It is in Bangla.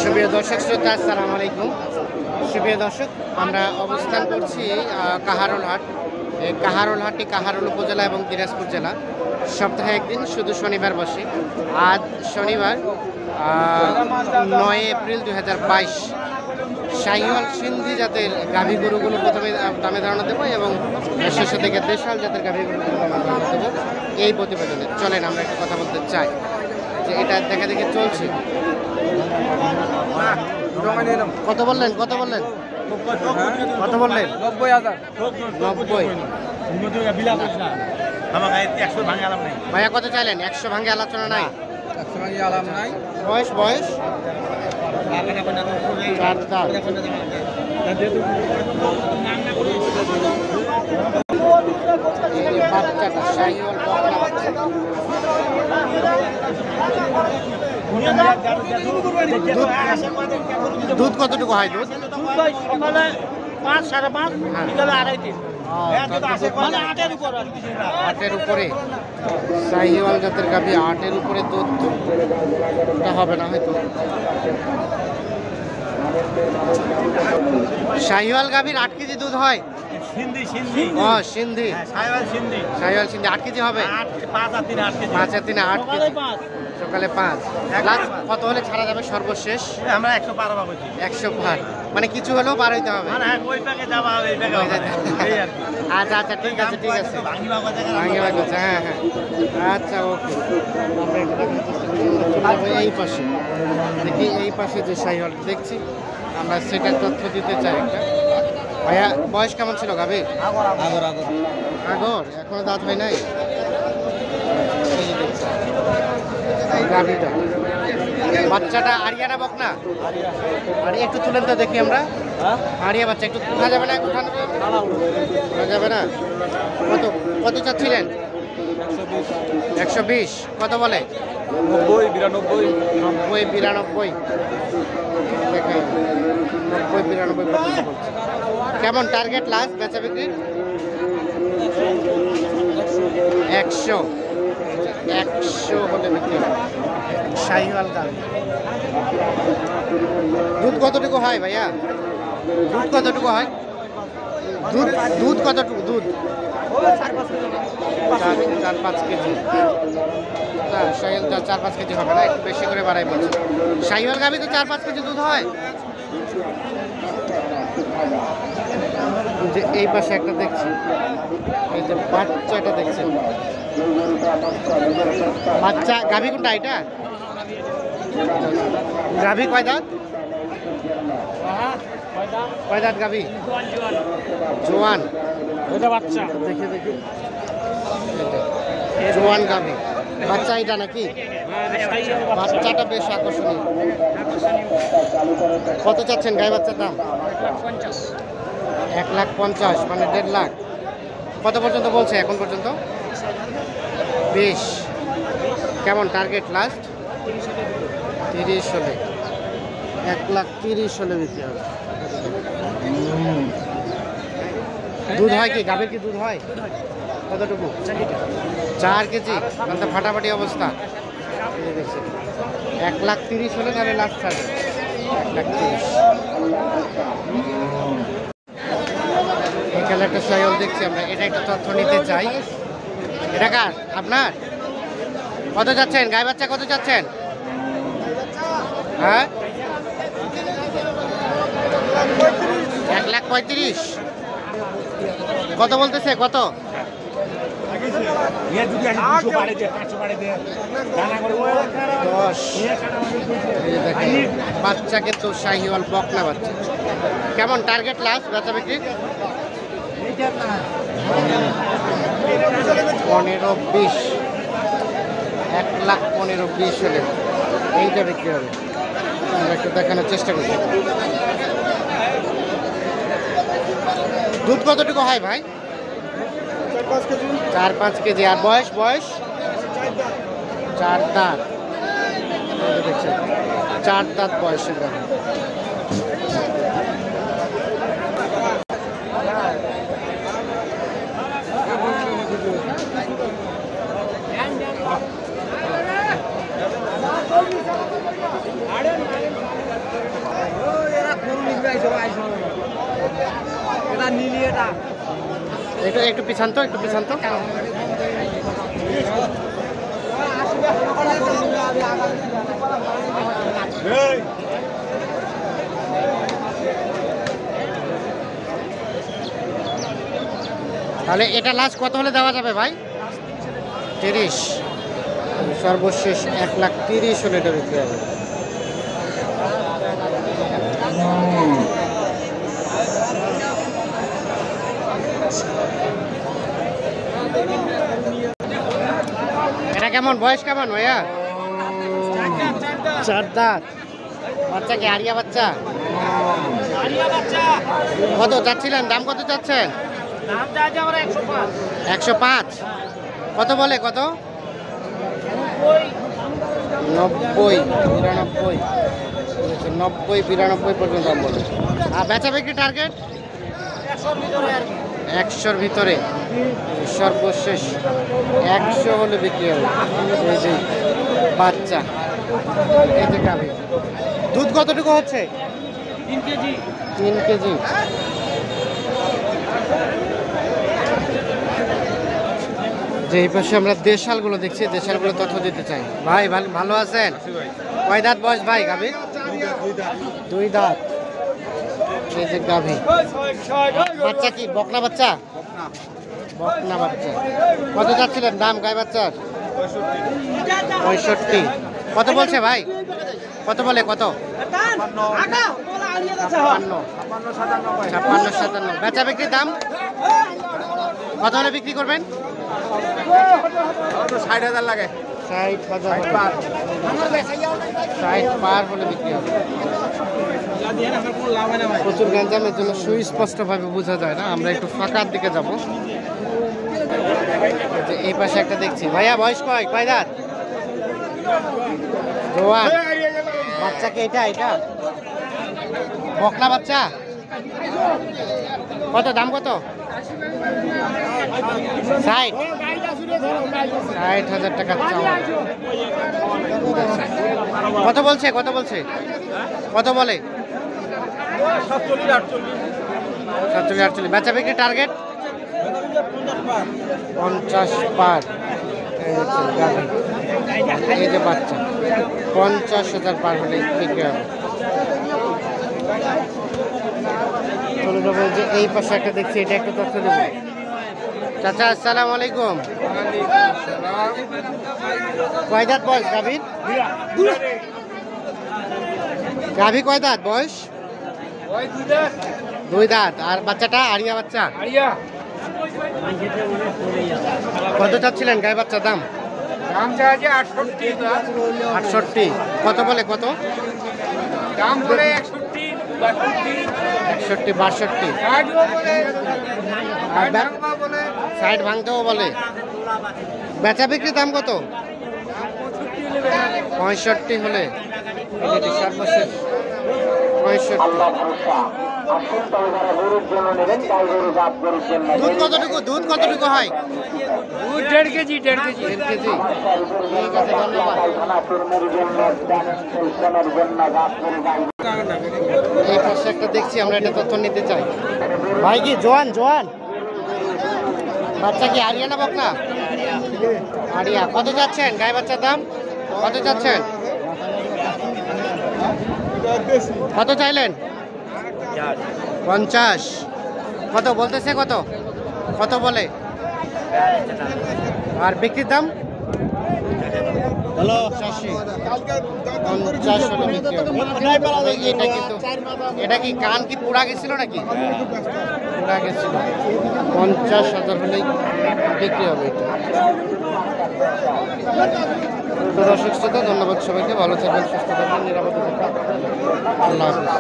সুপ্রিয় দর্শক শ্রোতা, আসসালামু আলাইকুম। সুপ্রিয় দর্শক, আমরা অবস্থান করছি কাহারোল হাট। এই কাহারোল হাটটি কাহারোল উপজেলা এবং দিনাজপুর জেলা। সপ্তাহে একদিন, শুধু শনিবার বসে। আজ শনিবার 9 এপ্রিল 2022। শাহিওয়াল সিন্ধি জাতের গাভী গরুগুলো প্রথমে দামে ধারণা দেবো এবং শেষের দিকে দেশাল জাতের গাভী গরুগুলো দামে ধারণা দেবো এই প্রতিবেদনে। চলেন আমরা একটা কথা বলতে চাই যে এটা দেখা দেখে চলছে। কত বললেন? কত বললেন? 90,000। 90। ভাইয়া কত চাইলেন? 100 ভাঙে আলোচনা নাই। বয়স বয়স বাচ্চাটা শাহিওয়াল বকনা বাচ্চা। দুধ কতটুকু হয়? দুধ সকালে 5, 5.5, বিকালে 2.5, 8-এর উপরে। শাহিওয়াল জাতের গাভী 8-এর উপরে দুধ হবে না হয়তো। শাহিওয়াল গাভীর 8 কেজি দুধ হয়। সিন্ধি ও সিন্ধি, শাহিওয়াল সিন্ধি 8 কেজি হবে। 5 আর 3 8 কেজি। 5 আর 3 8 কেজি। সকালে 5। কত হলে ছাড়া যাবে সর্বশেষ? আমরা 100 পার হবো। 100 পার মানে কিছু হলেও পার হইতে হবে। ওই প্যাকে যাওয়া হবে, এই প্যাকে আচ্ছা আচ্ছা, ঠিক আছে ঠিক আছে। ভাঙি ভাগ হচ্ছে, হ্যাঁ হ্যাঁ, আচ্ছা ওকে। আমরা এই পাশে দেখি, এই পাশে যে শাহিওয়াল দেখছি আমরা সেটার তথ্য দিতে চাই একটা। ভাইয়া বয়স কেমন ছিল গাভীর? আগর এখনো দাঁত হয় নাই। গাভীটা বাচ্চাটা আরিয়ানা বকনা। আর একটু তুলেন তো দেখি আমরা। আরিয়া বাচ্চা একটু উঠা যাবে না? উঠা যাবে না। কত কত চাচ্ছিলেন? 120। কত বলে? 90, 92 দেখেন, 90-92 পর্যন্ত বলছে। কেমন টার্গেট লাস্ট বেচা বিক্রি? 100 হলে বিক্রি হবে। শাহিওয়াল গাভী। দুধ কতটুকু হয় ভাইয়া? দুধ কতটুকু হয়? দুধ কতটুকু? দুধ 4-5 কেজি। না, শাহিওয়াল 4-5 কেজি হবে না, একটু বেশি করে বাড়াই বলছে। শাহিওয়াল গাভী তো 4-5 কেজি দুধ হয়। যে এই পাশে একটা দেখছি, এই যে বাচ্চাটা দেখছেন, বাচ্চা গাভী কোনটা? এটা গাভী কয় দাঁত? কয় দাঁত গাভী? জোয়ান। এটা বাচ্চা। দেখে দেখি, জোয়ান গাভী বাচ্চা এটা নাকি? বাচ্চাটা বেশ আকর্ষণীয়। কত চাচ্ছেন গাই বাচ্চার দাম? 1,50,000 মানে 1.5 লাখ। কত পর্যন্ত বলছে এখন পর্যন্ত? 20। কেমন টার্গেট লাস্ট? 30 হলে, 1,30,000 হলে বিক্রি হবে। দুধ হয় কি গাভীর? কি দুধ হয়? কতটুকু? 4 কেজি। মানে তো ফাটাফাটি অবস্থা। 1,30,000 হলে তাহলে লাস্ট ছাড়বে। 1,30,000। এখানে একটা শাহিওয়াল দেখছি আমরা, এটা একটা তথ্য নিতে চাই। এটা কার? আপনার? কত যাচ্ছেন গাই বাচ্চা? কত যাচ্ছেন? হ্যাঁ, 1,35,000। কত বলতেছে? কত? বাচ্চা কিন্তু শাহিওয়াল বকনা বাচ্চা। কেমন টার্গেট লাস্ট বেচা বিক্রি? 15-20। 1,15,000 হলে এইটা বিক্রি হবে। আমরা একটু দেখানোর চেষ্টা করছি। দুধ কতটুকু হয় ভাই? 4-5 কেজি। আর বয়স? 4 দাঁত। দেখছেন, 4 দাঁত বয়সের গাভী। একটু পিছান তো, একটু পিছান তো। তাহলে এটা লাস্ট কত হলে দেওয়া যাবে ভাই? 30, সর্বশেষ 1,30,000 হলে এটা বিক্রি হবে। এটা কেমন, বয়স কেমন ভাইয়া? 4 দাঁত। বাচ্চা কি আরিয়া বাচ্চা? কত চাচ্ছিলেন, দাম কত চাচ্ছেন? 105। কত বলে, কত? 90, 92, 90, 92 পর্যন্ত দাম বলে। আর বেচা বিক্রি টার্গেট 100-র ভিতরে, সর্বশেষ 100 হলে বিক্রি হবে। এই যে বাচ্চা, এই যে গাভী। দুধ কতটুকু হচ্ছে? 3 কেজি। 3 কেজি। যে এই পাশে আমরা দেশালগুলো দেখছি, দেশালগুলো তথ্য দিতে চাই। ভাই ভালো আছেন? কয় দাঁত বয়স ভাই গাভী? 2 দাঁত। এই যে গাভী। বাচ্চা কি বকনা বাচ্চা? বকনা বাচ্চা। কত যাচ্ছিলেন দাম গাই বাচ্চার? 65। কত বলছে ভাই? কত বলে, কত? 56-57। বেচা বিক্রির দাম কত হলে বিক্রি করবেন? 60,000 লাগে। 60,000 পার হলে বিক্রি হবে। প্রচুর গ্যাঞ্জামের জন্য সুস্পষ্টভাবে বোঝা যায় না। আমরা একটু ফাঁকার দিকে যাব। এই পাশে একটা দেখছি। ভাইয়া বয়স কয় দাঁত? জোয়ান। বাচ্চা কি এটা? এটা বকনা বাচ্চা। কত দাম, কত? 60,000 টাকা চাওয়া। কত বলছে, কত বলছে, কত বলে? 47-48। বেচা বিক্রি টার্গেট 50 পার। এই যে বাচ্চা 50,000 পার হলে বিক্রি হবে। চলে যাবো যে এই পাশে একটা দেখছি, এটা একটা তথ্য দেবো। চাচা আসসালামু আলাইকুম। কয় দাঁত বয়স গাভীর? গাভী কয় দাঁত বয়স? 2 দাঁত। আর বাচ্চাটা আরিয়া বাচ্চা? কত চাচ্ছিলেন গাই বাচ্চার দাম? 68। কত বলে, কত? দাম বলে 61, 61, 62। আর 60 ভাঙতেও বলে। বেচা বিক্রির দাম কত? 65 হলে সর্বশেষ 65। দুধ কতটুকু, দুধ কতটুকু হয়? 1.5 কেজি। 1.5 কেজি। ঠিক আছে, ধন্যবাদ। এই পাশে একটা দেখছি, আমরা এটা তথ্য নিতে চাই। ভাই কি জোয়ান? বাচ্চা কি আরিয়া না বকনা? আরিয়া। কত যাচ্ছেন গাই বাচ্চার দাম? কত যাচ্ছেন? কত চাইলেন? 50। কত বলতেছে, কত কত বলে? আর বিক্রির দাম? 50 হলে বিক্রি হবে। এটা কিন্তু, এটা কি কান কি পুরা গেছিল নাকি? পুরা গেছিল। 50,000 হলেই বিক্রি হবে এটা। তো দর্শক শ্রোতা, ধন্যবাদ সবাইকে। ভালো থাকবেন, সুস্থ থাকবেন, নিরাপদে থাকবেন। আল্লাহ হাফেজ।